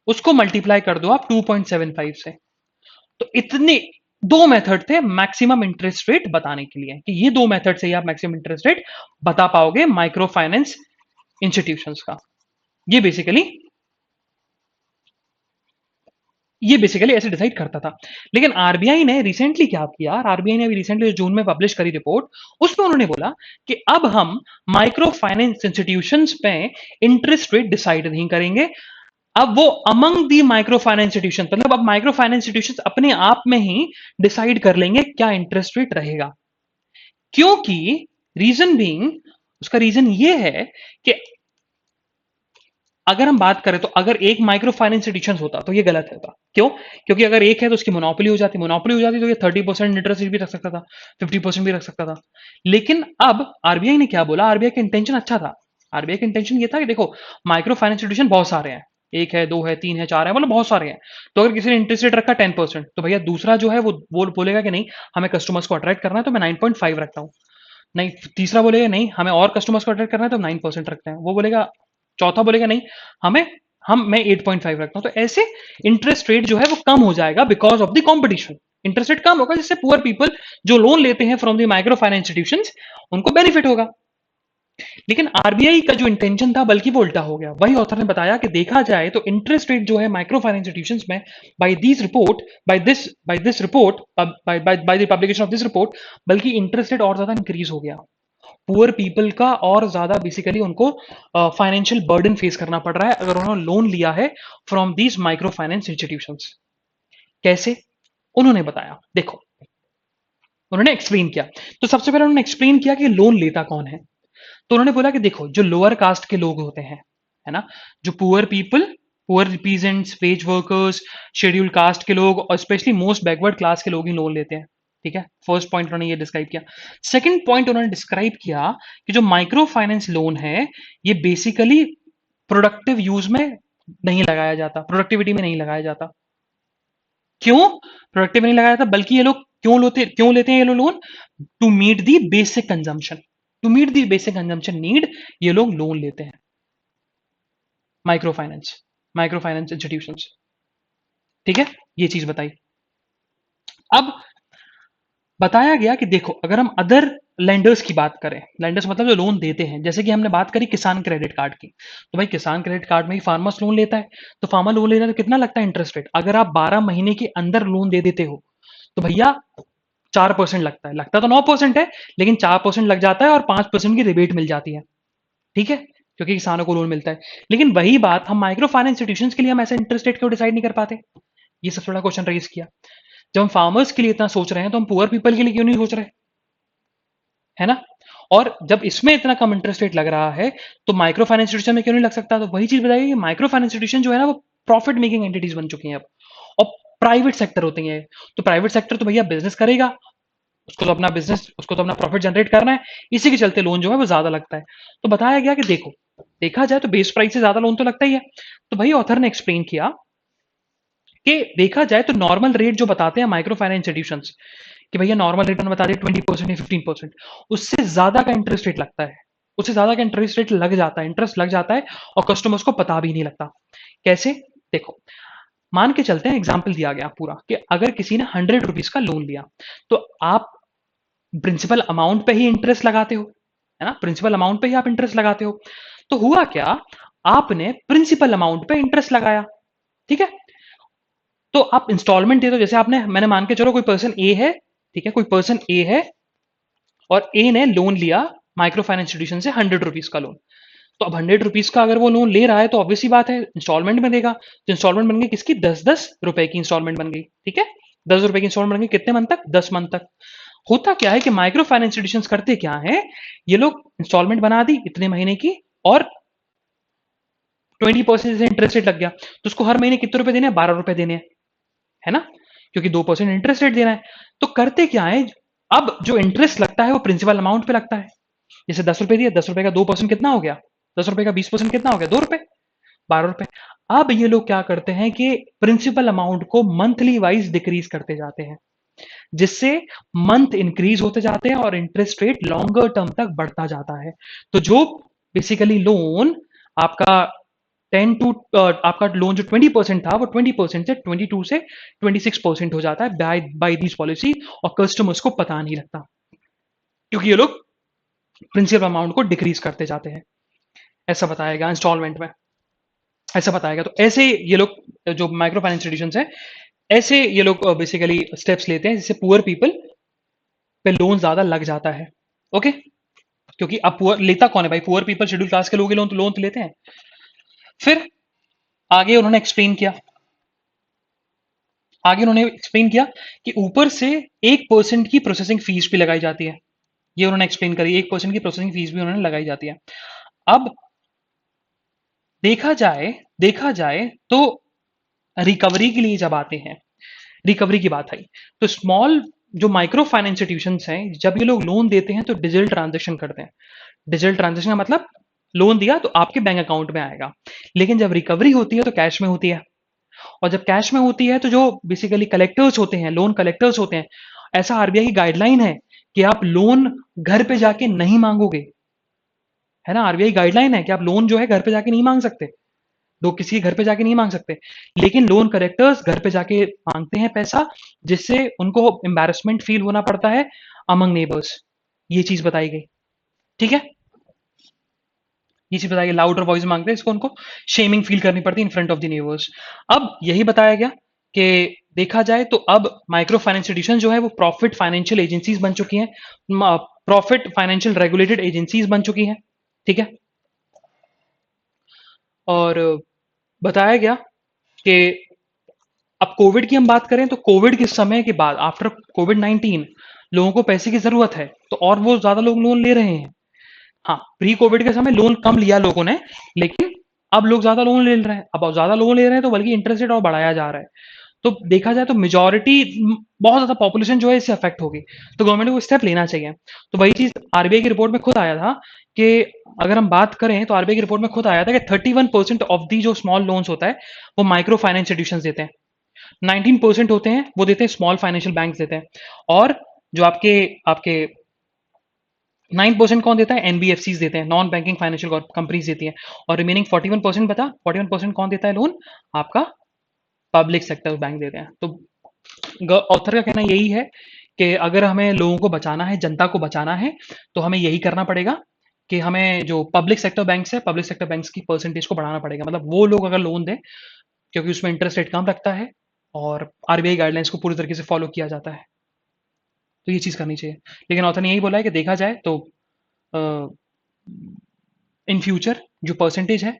उसको मल्टीप्लाई कर दो आप 2.75 से। तो इतने दो मेथड थे मैक्सिमम इंटरेस्ट रेट बताने के लिए कि ये दो मेथड से ही आप मैक्सिमम इंटरेस्ट रेट बता पाओगे माइक्रो फाइनेंस इंस्टीट्यूशंस का। ये बेसिकली ये बेसिकली ऐसे डिसाइड करता था। लेकिन आरबीआई ने रिसेंटली क्या किया, आरबीआई ने अभी रिसेंटली जून में पब्लिश करी रिपोर्ट, उसमें उन्होंने बोला कि अब हम माइक्रो फाइनेंस इंस्टीट्यूशंस पे इंटरेस्ट रेट डिसाइड नहीं करेंगे। अब वो among the micro finance institution, मतलब अब माइक्रो फाइनेंस इंस्टीट्यूशन अपने आप में ही डिसाइड कर लेंगे क्या इंटरेस्ट रेट रहेगा। क्योंकि रीजन बीइंग, उसका रीजन ये है कि अगर हम बात करें तो अगर एक माइक्रो फाइनेंस इंस्टीट्यूशन होता तो ये गलत होता। क्यों? क्योंकि अगर एक है तो उसकी मोनोपोली हो जाती, मोनोपोली हो जाती तो ये 30% इंटरेस्ट भी रख सकता था, 50% भी रख सकता था। लेकिन अब आरबीआई ने क्या बोला, आरबीआई का इंटेंशन अच्छा था। आरबीआई का इंटेंशन ये था कि देखो माइक्रो फाइनेंस इंस्टीट्यूशन बहुत सारे हैं, एक है, दो है, तीन है, चार है, मतलब बहुत सारे हैं। तो अगर किसी ने इंटरेस्ट रेट रखा 10%, तो भैया दूसरा जो है वो बोलेगा कि नहीं हमें कस्टमर्स को अट्रैक्ट करना है तो मैं 9.5 रखता हूँ। नहीं, तीसरा बोलेगा नहीं हमें और कस्टमर्स को अट्रैक्ट करना है तो 9% रखते हैं, वो बोलेगा, चौथा बोलेगा नहीं हमें हम मैं 8.5 रखता हूं। तो ऐसे इंटरेस्ट रेट जो है वो कम हो जाएगा because of the competition. Interest rate कम होगा जिससे पुअर पीपल जो लोन लेते हैं from the micro finance institutions उनको बेनिफिट होगा। लेकिन आरबीआई का जो इंटेंशन था बल्कि वो उल्टा हो गया। वही ऑथर ने बताया कि देखा जाए तो इंटरेस्ट रेट जो है माइक्रो फाइनेंस इंस्टीट्यूशंस में by this report by this report by the publication of this report, बल्कि इंटरेस्ट रेट और ज्यादा इंक्रीज हो गया। पुअर पीपल का और ज्यादा बेसिकली उनको फाइनेंशियल बर्डन फेस करना पड़ रहा है अगर उन्होंने लोन लिया है from these micro finance institutions. कैसे? उन्होंने बताया, देखो उन्होंने एक्सप्लेन किया। तो सबसे पहले उन्होंने एक्सप्लेन किया कि लोन लेता कौन है। तो उन्होंने बोला कि देखो जो लोअर कास्ट के लोग होते हैं, है ना, जो poor people, poor represents, veg workers, schedule caste के लोग और स्पेशली मोस्ट बैकवर्ड क्लास के लोग ही लोन लेते हैं। ठीक है, फर्स्ट पॉइंट उन्होंने ये डिस्क्राइब किया। सेकंड पॉइंट उन्होंने डिस्क्राइब किया कि जो माइक्रो फाइनेंस लोन है ये बेसिकली प्रोडक्टिव यूज में नहीं लगाया जाता, प्रोडक्टिविटी में नहीं लगाया जाता। क्यों प्रोडक्टिव नहीं लगाया जाता, बल्कि ये लोग क्यों लेते हैं ये लोग loan? To meet the basic consumption, to meet the basic consumption need ये लोग लोन लेते हैं। Micro finance, micro finance institutions. ठीक है, ये चीज बताई। अब बताया गया कि देखो अगर हम अदर लेंडर्स की बात करें, लेंडर्स मतलब जो लोन देते हैं, जैसे कि हमने बात करी किसान क्रेडिट कार्ड की, तो भाई किसान क्रेडिट कार्ड में ही फार्मर्स लोन लेता है। तो फार्मर लोन लेता है तो कितना लगता है इंटरेस्ट रेट? अगर आप 12 महीने के अंदर लोन दे देते हो तो भैया 4% लगता है, लगता तो 9% है, लेकिन 4% लग जाता है और 5% की रिबेट मिल जाती है। ठीक है, क्योंकि किसानों को लोन मिलता है। लेकिन वही बात हम माइक्रो फाइनेंस इंस्टीट्यूशंस के लिए हम ऐसे इंटरेस्ट रेट क्यों डिसाइड नहीं कर पाते? ये सबसे बड़ा क्वेश्चन रेज किया। जब हम फार्मर्स के लिए इतना सोच रहे हैं तो हम पुअर पीपल के लिए क्यों नहीं सोच रहे? है ना? और जब इसमें इतना कम इंटरेस्ट रेट लग रहा है तो माइक्रो फाइनेंस इंस्टीट्यूशन में क्यों नहीं लग सकता? तो वही चीज बताइए कि माइक्रो फाइनेंस इंस्टीट्यूशन जो है ना वो प्रॉफिट मेकिंग एंटिटीज बन चुकी हैं अब, और प्राइवेट सेक्टर होते हैं। तो प्राइवेट सेक्टर तो भैया बिजनेस करेगा, उसको तो अपना प्रॉफिट जनरेट करना है, इसी के चलते लोन जो है वो ज्यादा लगता है। तो बताया गया कि देखो देखा जाए तो बेस प्राइस से ज्यादा लोन तो लगता ही है। तो भाई ऑथर ने एक्सप्लेन किया कि देखा जाए तो नॉर्मल रेट जो बताते हैं माइक्रो फाइनेंस इंस्टीट्यूशंस कि भैया नॉर्मल रिटर्न बता दिए 20% या 15%, उससे ज्यादा का इंटरेस्ट रेट लगता है, उससे ज्यादा का इंटरेस्ट रेट लग जाता है, इंटरेस्ट लग जाता है और कस्टमर्स को पता भी नहीं लगता। कैसे? देखो मान के चलते हैं, एग्जाम्पल दिया गया पूरा कि अगर किसी ने 100 रुपीज का लोन लिया तो आप प्रिंसिपल अमाउंट पे ही इंटरेस्ट लगाते हो, है ना, प्रिंसिपल अमाउंट पे ही आप इंटरेस्ट लगाते हो। तो हुआ क्या, आपने प्रिंसिपल अमाउंट पे इंटरेस्ट लगाया, ठीक है, तो आप इंस्टॉलमेंट दे दो। जैसे आपने, मैंने मान के चलो कोई पर्सन ए है, ठीक है, कोई पर्सन ए है और ए ने लोन लिया माइक्रो फाइनेंस इंस्टीट्यूशन से 100 रुपीज का लोन। तो अब 100 रुपीज का अगर वो लोन ले रहा है तो ऑब्वियसली बात है इंस्टॉलमेंट में देगा। तो इंस्टॉलमेंट बन गई किसकी? 10-10 रुपए की इंस्टॉलमेंट बन गई। ठीक है, 10 रुपए की इंस्टॉलमेंट बन गई, कितने मंथ तक? 10 मंथ तक। होता क्या है कि माइक्रो फाइनेंस इंस्टीट्यूशन करते क्या है, ये लोग इंस्टॉलमेंट बना दी इतने महीने की, और 20% से इंटरेस्ट रेट लग गया, तो उसको हर महीने कितने रुपए देने हैं? 12 रुपए देने हैं, है ना, क्योंकि 2% इंटरेस्ट रेट देना है। तो करते क्या है, अब जो इंटरेस्ट लगता है वो प्रिंसिपल अमाउंट पे लगता है। जैसे 10 रुपए दिए, 10 रुपए का 2% कितना हो गया? 10 रुपए का 20% कितना हो गया? 2 रुपए, 12 रुपए। अब ये लोग क्या करते हैं कि प्रिंसिपल अमाउंट को मंथली वाइज डिक्रीज करते जाते हैं, जिससे मंथ इंक्रीज होते जाते हैं और इंटरेस्ट रेट लॉन्गर टर्म तक बढ़ता जाता है। तो जो बेसिकली लोन आपका 10 टू आपका लोन जो 20% था, वो 20% से 22 से 26% हो जाता है बाय बाय दिस पॉलिसी, और कस्टमर्स को पता नहीं लगता, क्योंकि ये लोग प्रिंसिपल अमाउंट को डिक्रीज करते जाते हैं। ऐसा बताएगा इंस्टॉलमेंट में, ऐसा बताएगा। तो ऐसे ये लोग जो माइक्रो फाइनेंस इंस्टीट्यूशंस हैं, ऐसे ये लोग बेसिकली स्टेप्स लेते हैं जिससे पुअर पीपल पे लोन ज्यादा लग जाता है। ओके, क्योंकि अब पुअर लेता कौन है भाई? पुअर पीपल, शेड्यूल क्लास के लोग लोन तो लेते हैं। फिर आगे उन्होंने एक्सप्लेन किया, कि ऊपर से 1% की प्रोसेसिंग फीस भी लगाई जाती है। ये उन्होंने एक्सप्लेन करी, 1% की प्रोसेसिंग फीस भी उन्होंने लगाई जाती है। अब देखा जाए देखा जाए तो रिकवरी के लिए जब आते हैं, रिकवरी की बात आई, तो स्मॉल जो माइक्रो फाइनेंस इंस्टीट्यूशंस हैं, जब ये लोग लोन देते हैं तो डिजिटल ट्रांजेक्शन करते हैं। डिजिटल ट्रांजेक्शन का मतलब लोन दिया तो आपके बैंक अकाउंट में आएगा, लेकिन जब रिकवरी होती है तो कैश में होती है। और जब कैश में होती है तो जो बेसिकली कलेक्टर्स होते हैं, लोन कलेक्टर्स होते हैं, ऐसा आरबीआई की गाइडलाइन है कि आप लोन घर पे जाके नहीं मांगोगे, है ना। आरबीआई गाइडलाइन है कि आप लोन जो है घर पे जाके नहीं मांग सकते, लोग किसी के घर पे जाके नहीं मांग सकते, लेकिन लोन कलेक्टर्स घर पे जाके मांगते हैं पैसा, जिससे उनको एम्बैरेसमेंट फील होना पड़ता है अमंग नेबर्स। ये चीज बताई गई, ठीक है, ये चीज बताई गई, लाउडर वॉइस मांगते हैं इसको, उनको शेमिंग फील करनी पड़ती है in front of the neighbours. अब यही बताया गया कि देखा जाए तो अब माइक्रो फाइनेंस इंस्टीट्यूशन जो है वो प्रॉफिट फाइनेंशियल एजेंसीज बन चुकी हैं, प्रॉफिट फाइनेंशियल रेगुलेटेड एजेंसीज बन चुकी हैं, ठीक है। और बताया गया कि अब कोविड की हम बात करें तो कोविड के समय के बाद, आफ्टर कोविड-19, लोगों को पैसे की जरूरत है, तो और वो ज्यादा लोग लोन ले रहे हैं। हाँ, प्री कोविड के समय लोन कम लिया लोगों ने, लेकिन अब लोग ज्यादा लोन ले रहे हैं। अब ज्यादा लोन ले रहे हैं तो बल्कि इंटरेस्ट रेट और बढ़ाया जा रहा है। तो देखा जाए तो मेजोरिटी, बहुत ज्यादा पॉपुलेशन जो है इससे अफेक्ट होगी, तो गवर्नमेंट को स्टेप लेना चाहिए। तो वही चीज आरबीआई की रिपोर्ट में खुद आया था कि अगर हम बात करें तो आरबीआई की रिपोर्ट में खुद आया था कि 31% ऑफ दी जो स्मॉल लोन्स होता है वो माइक्रो फाइनेंस इंस्टीट्यूशन देते हैं, 19% होते हैं वो देते हैं स्मॉल फाइनेंशियल बैंक देते हैं, और जो आपके आपके 9% कौन देता है? एनबीएफसी देते हैं, नॉन बैंकिंग फाइनेंशियल कंपनीज देती हैं। और रिमेनिंग 41% बता, 41% कौन देता है लोन? आपका पब्लिक सेक्टर बैंक देते हैं। तो ऑथर का कहना यही है कि अगर हमें लोगों को बचाना है, जनता को बचाना है, तो हमें यही करना पड़ेगा कि हमें जो पब्लिक सेक्टर बैंक्स है, पब्लिक सेक्टर बैंक्स की परसेंटेज को बढ़ाना पड़ेगा। मतलब वो लोग अगर लोन दें, क्योंकि उसमें इंटरेस्ट रेट कम रखता है और आरबीआई गाइडलाइंस को पूरी तरीके से फॉलो किया जाता है, तो ये चीज़ करनी चाहिए। लेकिन ऑथर ने यही बोला है कि देखा जाए तो इन फ्यूचर जो परसेंटेज है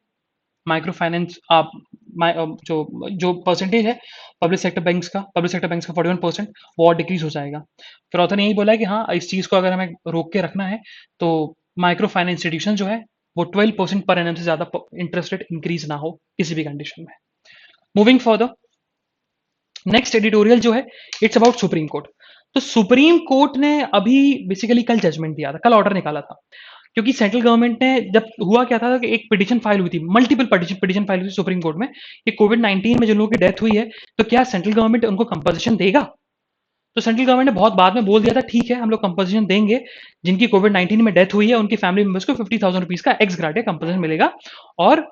माइक्रो फाइनेंस, आप जो जो परसेंटेज है पब्लिक सेक्टर बैंक्स का 41%, वो और डिक्रीज हो जाएगा। फिर ऑथर ने यही बोला है कि हाँ, इस चीज़ को अगर हमें रोक के रखना है तो माइक्रो फाइनेंस इंस्टीट्यूशन जो है वो 12% पर एनम से ज़्यादा इंटरेस्ट रेट इंक्रीज ना हो किसी भी कंडीशन में। मूविंग फॉर नेक्स्ट एडिटोरियल जो है, इट्स अबाउट सुप्रीम कोर्ट। तो सुप्रीम कोर्ट ने अभी बेसिकली कल जजमेंट दिया था, कल ऑर्डर निकाला था, क्योंकि सेंट्रल गवर्नमेंट ने, जब हुआ क्या था कि एक पिटीशन फाइल हुई थी, मल्टीपल पिटीशन फाइल हुई थी सुप्रीम कोर्ट में कि कोविड-19 में जिन लोगों की डेथ हुई है, तो क्या सेंट्रल गवर्नमेंट उनको कंपनसेशन देगा? तो सेंट्रल गवर्नमेंट ने बहुत बाद में बोल दिया था, ठीक है हम लोग कंपनसेशन देंगे, जिनकी कोविड-19 में डेथ हुई है उनकी फैमिली मेंबर्स को 50,000 रुपीज का एक्स ग्राटिया कंपनसेशन मिलेगा। और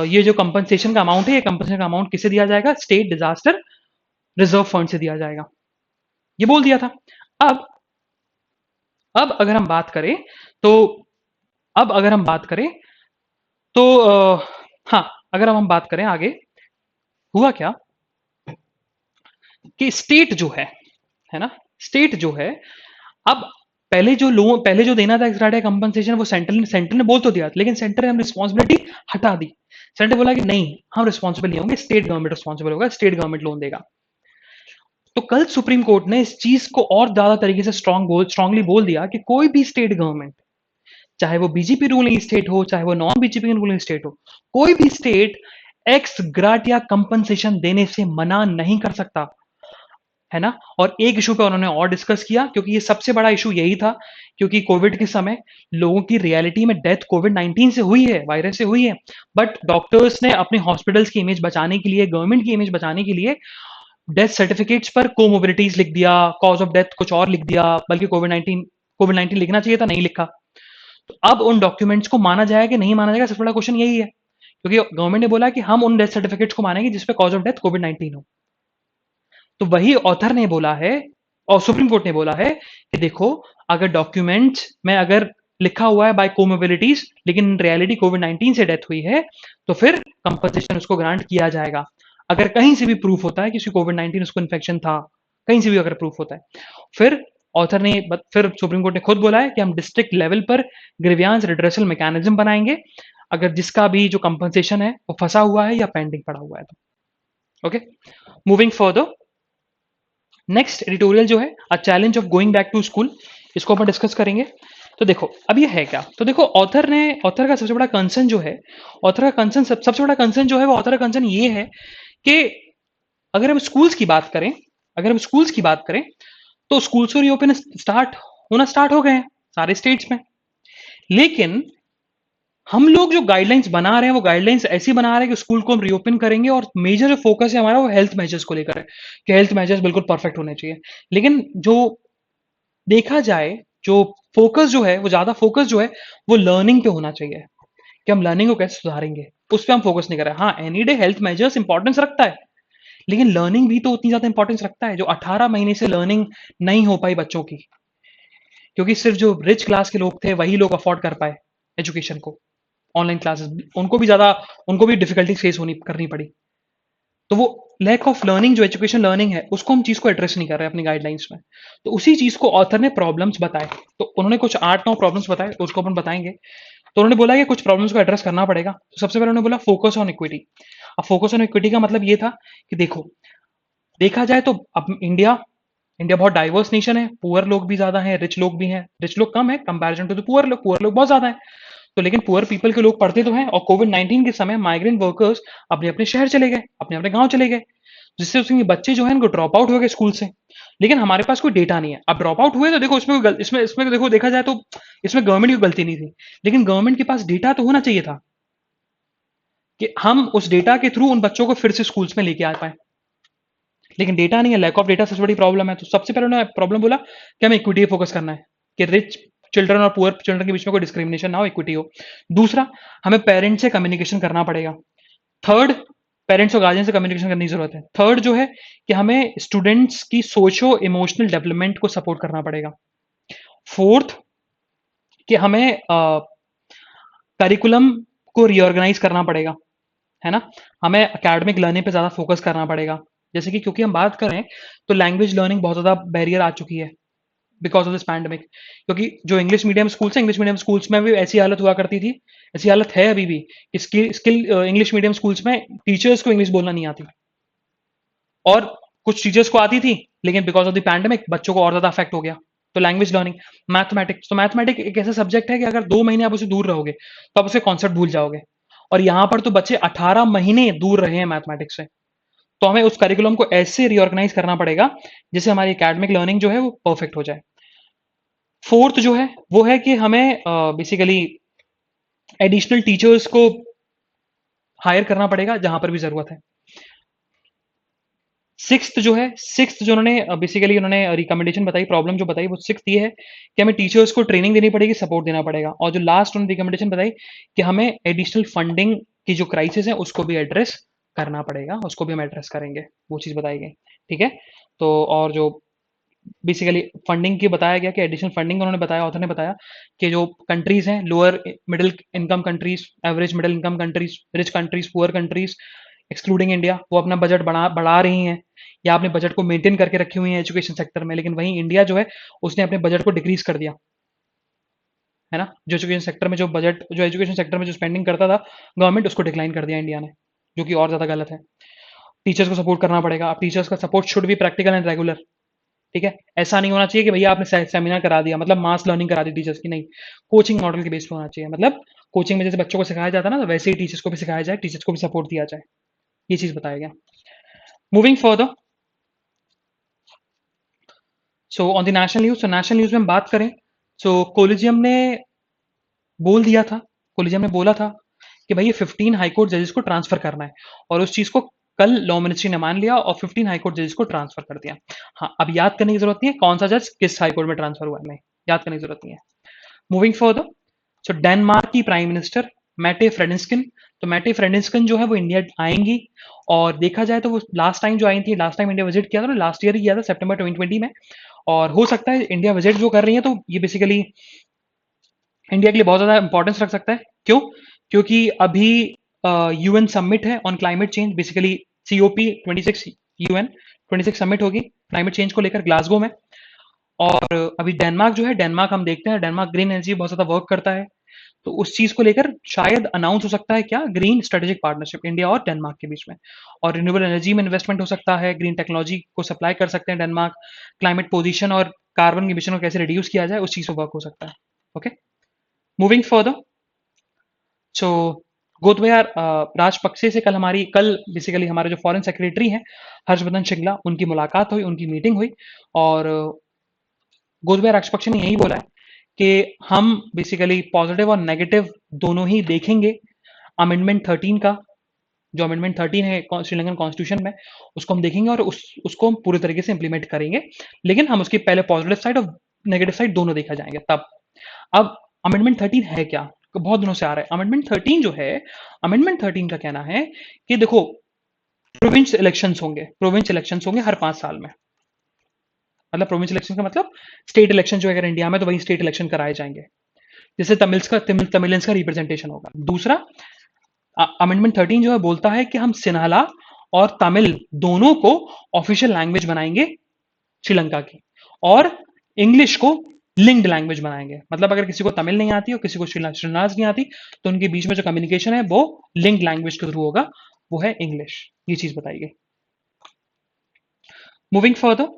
ये जो कंपनसेशन का अमाउंट है, ये कंपनसेशन का अमाउंट किससे दिया जाएगा? स्टेट डिजास्टर रिजर्व फंड से दिया जाएगा, ये बोल दिया था। अब अब अगर हम बात करें तो अब अगर हम बात करें तो हाँ, अगर अब हम बात करें आगे, हुआ क्या कि स्टेट जो है ना, स्टेट जो है, अब पहले जो देना था एक्स्ट्रा कंपनसेशन, वो सेंटर ने बोल तो दिया, लेकिन सेंटर ने हम रिस्पॉन्सिबिलिटी हटा दी। सेंटर बोला कि नहीं, हम रिस्पॉन्सिबल नहीं होंगे, स्टेट गवर्नमेंट रिस्पॉन्सिबल होगा, स्टेट गवर्नमेंट लोन देगा। तो कल सुप्रीम कोर्ट ने इस चीज को और ज्यादा तरीके से स्ट्रांगली बोल दिया कि कोई भी स्टेट गवर्नमेंट चाहे वो बीजेपी रूलिंग स्टेट हो, चाहे वो नॉन बीजेपी रूलिंग स्टेट हो, कोई भी स्टेट एक्स ग्राटिया कंपनसेशन देने से मना नहीं कर सकता, है ना। और एक इशू पे उन्होंने और डिस्कस किया, क्योंकि ये सबसे बड़ा इशू यही था, क्योंकि कोविड के समय लोगों की रियलिटी में डेथ कोविड 19 से हुई है, वायरस से हुई है, बट डॉक्टर्स ने अपने हॉस्पिटल्स की इमेज बचाने के लिए, गवर्नमेंट की इमेज बचाने के लिए डेथ सर्टिफिकेट्स पर कोमोबिलिटीज लिख दिया, कॉज ऑफ डेथ कुछ और लिख दिया, बल्कि कोविड 19 लिखना चाहिए था, नहीं लिखा। तो अब उन डॉक्यूमेंट्स को माना जाएगा कि नहीं माना जाएगा, सबसे बड़ा क्वेश्चन यही है, क्योंकि गवर्नमेंट ने बोला कि हम उन डेथ सर्टिफिकेट्स को मानेंगे जिसपे कॉज ऑफ डेथ कोविड 19 हो। तो वही ऑथर ने बोला है, और सुप्रीम कोर्ट ने बोला है कि देखो, अगर डॉक्यूमेंट्स में अगर लिखा हुआ है बाय कोमोबिलिटीज, लेकिन रियलिटी कोविड 19 से डेथ हुई है, तो फिर कंपनसेशन उसको ग्रांट किया जाएगा। अगर कहीं से भी प्रूफ होता है कि उसकी कोविड 19 उसको इन्फेक्शन था, कहीं से भी अगर प्रूफ होता है, फिर ऑथर ने फिर सुप्रीम कोर्ट ने खुद बोला है कि हम डिस्ट्रिक्ट लेवल पर ग्रीवियांस रिड्रेसल मैकेनिज्म बनाएंगे, अगर जिसका भी जो कंपनसेशन है वो फंसा हुआ है या पेंडिंग पड़ा हुआ है तो। Okay, moving further, next editorial जो है a challenge of going back to school, इसको अपन डिस्कस करेंगे। तो देखो अब ये है क्या, तो देखो ऑथर का सबसे बड़ा कंसर्न जो है, ऑथर का कंसर्न सबसे बड़ा कंसर्न जो है, वो ऑथर का कंसर्न ये है कि अगर हम स्कूल्स की बात करें, अगर हम स्कूल्स की बात करें, तो स्कूल्स को रीओपन स्टार्ट हो गए हैं सारे स्टेट्स में, लेकिन हम लोग जो गाइडलाइंस बना रहे हैं, वो गाइडलाइंस ऐसी बना रहे हैं कि स्कूल को हम रीओपन करेंगे, और मेजर जो फोकस है हमारा वो हेल्थ मेजर्स को लेकर है, कि हेल्थ मेजर्स बिल्कुल परफेक्ट होने चाहिए। लेकिन जो देखा जाए, जो फोकस जो है, वो ज्यादा फोकस जो है वो लर्निंग पे होना चाहिए, कि हम लर्निंग को कैसे सुधारेंगे, उस पर हम फोकस नहीं कर रहे हैं। हाँ, any day health measures importance रखता है, लेकिन लर्निंग भी तो उतनी ज्यादा इंपॉर्टेंस रखता है, जो 18 महीने से लर्निंग नहीं हो पाई बच्चों की, क्योंकि सिर्फ जो रिच क्लास के लोग थे वही लोग अफोर्ड कर पाए एजुकेशन को, ऑनलाइन क्लासेस, उनको भी डिफिकल्टी फेस होनी करनी पड़ी। तो वो लैक ऑफ लर्निंग, जो एजुकेशन लर्निंग है, उसको हम चीज को एड्रेस नहीं कर रहे अपनी गाइडलाइंस में। तो उसी चीज को ऑथर ने प्रॉब्लम्स बताए, तो उन्होंने कुछ 8-9 प्रॉब्लम्स बताए, तो उसको अपन बताएंगे। तो उन्होंने बोला कि कुछ प्रॉब्लम्स को एड्रेस करना पड़ेगा। तो सबसे पहले उन्होंने बोला फोकस ऑन इक्विटी। अब फोकस ऑन इक्विटी का मतलब ये था कि देखो, देखा जाए तो अब इंडिया इंडिया बहुत डाइवर्स नेशन है, पुअर लोग भी ज्यादा हैं, रिच लोग भी हैं, रिच लोग कम है कंपैरिजन टू द पुअर लोग बहुत ज्यादा है। तो लेकिन पुअर पीपल के लोग पढ़ते तो हैं, और कोविड 19 के समय माइग्रेंट वर्कर्स अपने अपने शहर चले गए, अपने अपने गांव चले गए, जिससे उसके बच्चे जो है उनको ड्रॉप आउट हो गए स्कूल से। लेकिन हमारे पास कोई डेटा नहीं है, अब ड्रॉप आउट हुए तो देखो इसमें इसमें देखो, देखा जाए तो इसमें गवर्नमेंट की गलती नहीं थी, लेकिन गवर्नमेंट के पास डेटा तो होना चाहिए था कि हम उस डेटा के थ्रू उन बच्चों को फिर से स्कूल्स में लेके आ पाए। लेकिन डेटा नहीं है, लैक ऑफ डेटा सबसे बड़ी प्रॉब्लम है। तो सबसे पहले उन्होंने प्रॉब्लम बोला कि हमें इक्विटी पे फोकस करना है, कि रिच चिल्ड्रन और पुअर चिल्ड्रन के बीच में कोई डिस्क्रिमिनेशन ना हो, इक्विटी हो। दूसरा, हमें पेरेंट्स से कम्युनिकेशन करना पड़ेगा। थर्ड, पेरेंट्स और गार्जियन से कम्युनिकेशन करने की जरूरत है। थर्ड जो है कि हमें स्टूडेंट्स की सोशो इमोशनल डेवलपमेंट को सपोर्ट करना पड़ेगा। फोर्थ, कि हमें करिकुलम को रीऑर्गेनाइज करना पड़ेगा, है ना। हमें एकेडमिक लर्निंग पे ज्यादा फोकस करना पड़ेगा, जैसे कि क्योंकि हम बात करें तो लैंग्वेज लर्निंग बहुत ज्यादा बैरियर आ चुकी है बिकॉज ऑफ दिस पैंडेमिक। क्योंकि जो इंग्लिश मीडियम स्कूल्स में भी ऐसी हालत हुआ करती थी, ऐसी हालत है अभी भी, कि स्किल इंग्लिश मीडियम स्कूल्स में टीचर्स को इंग्लिश बोलना नहीं आती, और कुछ टीचर्स को आती थी, लेकिन बिकॉज ऑफ द पैंडेमिक बच्चों को और ज्यादा अफेक्ट हो गया। तो लैंग्वेज लर्निंग, मैथमेटिक्स, तो मैथमेटिक्स एक ऐसा सब्जेक्ट है कि अगर 2 महीने आप उसे दूर रहोगे तो आप उसके कॉन्सेप्ट भूल जाओगे, और यहाँ पर तो बच्चे 18 महीने दूर रहे हैं मैथमेटिक्स से। तो हमें उस करिकुलम को ऐसे रीऑर्गेनाइज करना पड़ेगा जिससे हमारी एकेडमिक लर्निंग जो है वो परफेक्ट हो जाए। फोर्थ जो है वो है कि हमें बेसिकली एडिशनल टीचर्स को हायर करना पड़ेगा जहां पर भी जरूरत है। सिक्स्थ जो उन्होंने बेसिकली उन्होंने रिकमेंडेशन बताई, प्रॉब्लम जो बताई, वो सिक्स्थ ये है कि हमें टीचर्स को ट्रेनिंग देनी पड़ेगी, सपोर्ट देना पड़ेगा। और जो लास्ट उन्होंने रिकमेंडेशन बताई कि हमें एडिशनल फंडिंग की जो क्राइसिस है उसको भी एड्रेस करना पड़ेगा, उसको भी हम एड्रेस करेंगे, वो चीज़ बताई गई। ठीक है, तो और जो बेसिकली फंडिंग की बताया गया कि एडिशनल फंडिंग उन्होंने बताया, ऑथर ने बताया कि जो कंट्रीज हैं, lower middle income countries, average middle income countries, rich countries, poor countries excluding India, वो अपना बजट बढ़ा रही हैं, या अपने बजट को मेंटेन करके रखी हुई है एजुकेशन सेक्टर में। लेकिन वहीं इंडिया जो है उसने अपने बजट को डिक्रीज कर दिया, है ना। जो एजुकेशन सेक्टर में जो बजट, जो एजुकेशन सेक्टर में जो स्पेंडिंग करता था गवर्नमेंट, उसको डिक्लाइन कर दिया इंडिया ने, जो कि और ज्यादा गलत है। टीचर्स को सपोर्ट करना पड़ेगा। अब टीचर्स का सपोर्ट शुड भी प्रैक्टिकल एंड रेगुलर, ठीक है, ऐसा नहीं होना चाहिए कि भैया आपने सेमिनार करा दिया मतलब मास लर्निंग करा दी टीचर्स की, नहीं, कोचिंग मॉडल के बेस पे होना चाहिए, मतलब कोचिंग में जैसे बच्चों को सिखाया जाता है ना, तो वैसे ही टीचर्स को भी सिखाया जाए, टीचर्स को भी सपोर्ट दिया जाए, ये चीज बताया गया। Moving further, so on the national news, तो नेशनल न्यूज में हम बात करें, सो कोलिजियम ने बोल दिया था, कोलिजियम ने बोला था कि भाई ये 15 हाईकोर्ट जजेस को ट्रांसफर करना है, और उस चीज को कल लॉ मिनिस्ट्री ने मान लिया और 15 हाईकोर्ट जजेस को ट्रांसफर कर दिया। हाँ, अब याद करने की जरूरत नहीं है कौन सा जज किस हाईकोर्ट में ट्रांसफर हुआ है, नहीं, याद करने की जरूरत नहीं है। मूविंग फर्दर, सो डेनमार्क की प्राइम मिनिस्टर मैटे फ्रेडेंस्किन, तो मैटे फ्रेडेंस्किन जो है वो इंडिया आएंगी, और देखा जाए तो वो लास्ट टाइम जो आई थी, लास्ट टाइम इंडिया विजिट किया था, लास्ट ईयर ही किया था सितंबर 2020 में, और हो सकता है इंडिया विजिट जो कर रही है तो ये बेसिकली इंडिया के लिए बहुत ज़्यादा इंपॉर्टेंस रख सकता है। क्यों? क्योंकि अभी यूएन समिट है on climate change, basically COP 26, UN 26 summit होगी क्लाइमेट चेंज को लेकर ग्लासगो में। और अभी डेनमार्क जो है, डेनमार्क हम देखते हैं डेनमार्क ग्रीन एनर्जी बहुत ज़्यादा वर्क करता है, तो उस चीज़ को लेकर शायद अनाउंस हो सकता है क्या, ग्रीन स्ट्रेटेजिक पार्टनरशिप इंडिया और डेनमार्क के बीच में, और रिन्यूएबल एनर्जी में इन्वेस्टमेंट हो सकता है, ग्रीन टेक्नोलॉजी को सप्लाई कर सकते हैं डेनमार्क, क्लाइमेट पोजिशन और कार्बन इमिशन को कैसे रिड्यूस किया जाए उस चीज़ पर वर्क हो सकता है। ओके, मूविंग फर्दर, सो गोतबया राजपक्षे से कल बेसिकली हमारे जो फॉरेन सेक्रेटरी हैं हर्षवर्धन श्रिंगला, उनकी मुलाकात हुई, उनकी मीटिंग हुई, और गोतबया राजपक्षे ने यही बोला है कि हम बेसिकली पॉजिटिव और नेगेटिव दोनों ही देखेंगे अमेंडमेंट 13 का, जो अमेंडमेंट 13 है श्रीलंकन कॉन्स्टिट्यूशन में, उसको हम देखेंगे और उसको हम पूरे तरीके से इंप्लीमेंट करेंगे, लेकिन हम उसकी पहले पॉजिटिव साइड और नेगेटिव साइड दोनों देखा जाएंगे तब। अब अमेंडमेंट 13 है क्या, तो बहुत दिनों से आ रहा है अमेंडमेंट 13 जो है, अमेंडमेंट 13 का कहना है कि देखो प्रोविंस इलेक्शंस होंगे हर 5 साल में, मतलब प्रोविंस इलेक्शन का मतलब स्टेट इलेक्शन जो है अगर इंडिया में, तो वही स्टेट इलेक्शन कराए जाएंगे, जिससे तमिलियंस का रिप्रेजेंटेशन होगा। दूसरा, अमेंडमेंट 13 जो है बोलता है कि हम सिन्हाला और तमिल दोनों को ऑफिशियल लैंग्वेज बनाएंगे श्रीलंका की, और इंग्लिश को लिंक्ड लैंग्वेज बनाएंगे, मतलब अगर किसी को तमिल नहीं आती और किसी को श्रीनाज नहीं आती, तो उनके बीच में जो कम्युनिकेशन है वो लिंक्ड लैंग्वेज के थ्रू होगा, वो है इंग्लिश, ये चीज बताई गई। मूविंग फर्दर,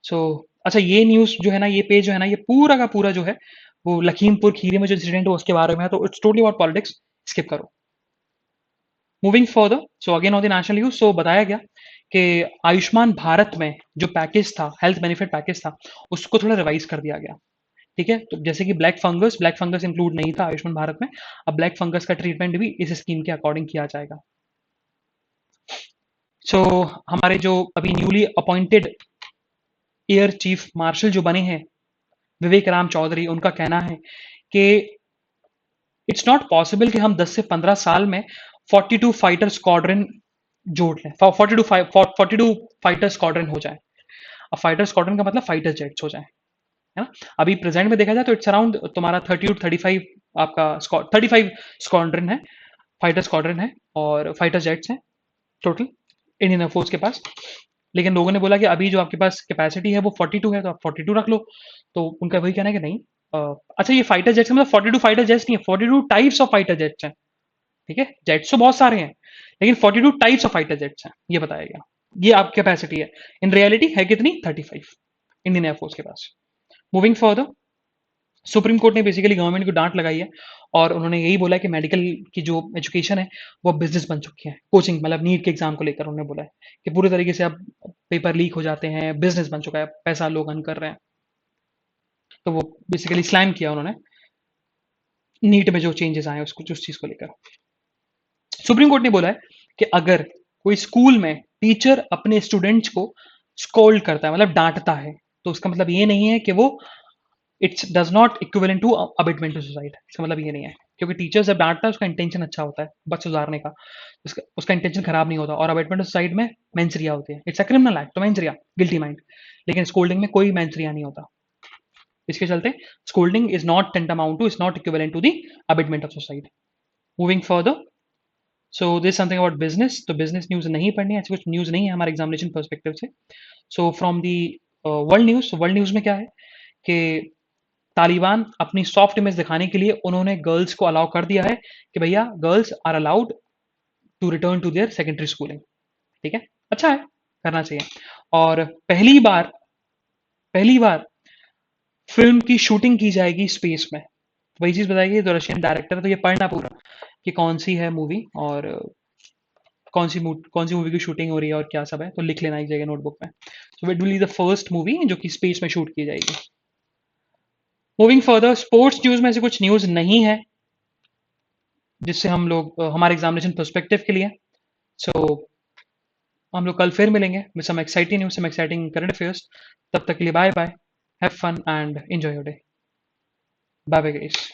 सो अच्छा, ये न्यूज जो है ना, ये पेज जो है ना, ये पूरा का पूरा जो है वो लखीमपुर खीरी में जो इंसिडेंट हुआ उसके बारे में है, तो it's totally about politics, skip करो। Moving further, so again on the national news, so बताया गया कि आयुष्मान भारत में जो पैकेज था, हेल्थ बेनिफिट पैकेज था, उसको थोड़ा रिवाइज कर दिया गया। ठीक है, तो जैसे कि ब्लैक फंगस इंक्लूड नहीं था आयुष्मान भारत में, अब ब्लैक फंगस का ट्रीटमेंट भी इस स्कीम के अकॉर्डिंग किया जाएगा। सो हमारे जो अभी newly appointed air chief marshal जो बने हैं विवेक राम चौधरी, उनका कहना है कि इट्स नॉट पॉसिबल कि हम 10 से 15 साल में 42 फाइटर स्क्वाड्रन जोड़ लें, 42 फाइटर स्क्वाड्रन हो जाए। अब फाइटर स्क्वाड्रन का मतलब फाइटर जेट्स हो जाए, है ना। अभी प्रेजेंट में देखा जाए तो इट्स अराउंड तुम्हारा 30 टू 35, आपका 35 स्क्वाड्रन है, फाइटर स्क्वाड्रन है और फाइटर जेट्स हैं टोटल इंडियन एयरफोर्स के पास। लेकिन लोगों ने बोला कि अभी जो आपके पास कैपेसिटी है वो 42 है, तो आप 42 रख लो। तो उनका वही कहना है कि नहीं, अच्छा ये फाइटर जेट्स मतलब 42 फाइटर जेट्स नहीं है, 42 टाइप्स ऑफ फाइटर जेट्स हैं। ठीक है, जेट्स तो बहुत सारे हैं, लेकिन 42 टाइप्स ऑफ फाइटर जेट्स हैं, ये बताया गया। ये आपकी कैपेसिटी है, इन रियलिटी है कितनी, 35 इंडियन एयरफोर्स के पास। मूविंग फर्दर, सुप्रीम कोर्ट ने बेसिकली गवर्नमेंट को डांट लगाई है, और उन्होंने यही बोला कि मेडिकल की जो एजुकेशन है वो बिजनेस बन चुकी है, कोचिंग मतलब नीट के एग्जाम को लेकर उन्होंने बोला है कि पूरी तरीके से अब पेपर लीक हो जाते हैं, बिजनेस बन चुका है, पैसा लोग अर्न कर रहे हैं, तो वो बेसिकली स्लैम किया उन्होंने नीट में जो चेंजेस आए उसको, उस चीज को लेकर। सुप्रीम कोर्ट ने बोला है कि अगर कोई स्कूल में टीचर अपने स्टूडेंट्स को स्कोल्ड करता है, मतलब डांटता है, तो उसका मतलब ये नहीं है कि वो it's does not equivalent to abetment to suicide, इसका मतलब ये नहीं है, क्योंकि टीचर जब डांटता है उसका इंटेंशन अच्छा होता है बच्चे सुधारने का, उसका इंटेंशन खराब नहीं होता, और अबिटमेंट टू सुसाइड में मेंसरिया होती है, इट्स अ क्रिमिनल एक्ट, तो मेंसरिया गिल्टी माइंड, लेकिन स्कोल्डिंग में कोई मेंसरिया नहीं होता, इसके चलते scolding is not tantamount to, is not equivalent to the abetment of suicide. Moving further, so this something about business, तो बिजनेस न्यूज नहीं पढ़नी है, ऐसी कुछ न्यूज नहीं है हमारे एग्जामिनेशन पर्सपेक्टिव से। So from the world news में क्या है कि तालिबान अपनी सॉफ्ट इमेज दिखाने के लिए उन्होंने गर्ल्स को अलाउ कर दिया है कि भैया girls are allowed to return to their secondary schooling. ठीक है, अच्छा है, करना चाहिए। और पहली बार फिल्म की शूटिंग की जाएगी स्पेस में। वही चीज़ बताएगी, तो रशियन डायरेक्टर, तो ये पढ़ना पूरा कि कौन सी है मूवी और कौन सी मूवी की शूटिंग हो रही है और क्या सब है, तो लिख लेना एक जगह नोटबुक में। So it will be the first movie जो कि स्पेस में शूट की जाएगी। मूविंग फर्दर, स्पोर्ट्स न्यूज़ में से कुछ न्यूज़ नहीं है जिससे हम लोग हमारे एग्जामिनेशन पर्सपेक्टिव के लिए। सो हम लोग कल फिर मिलेंगे with some exciting news, some exciting current affairs. तब तक के लिए bye bye, have fun and enjoy your day. Bye bye guys.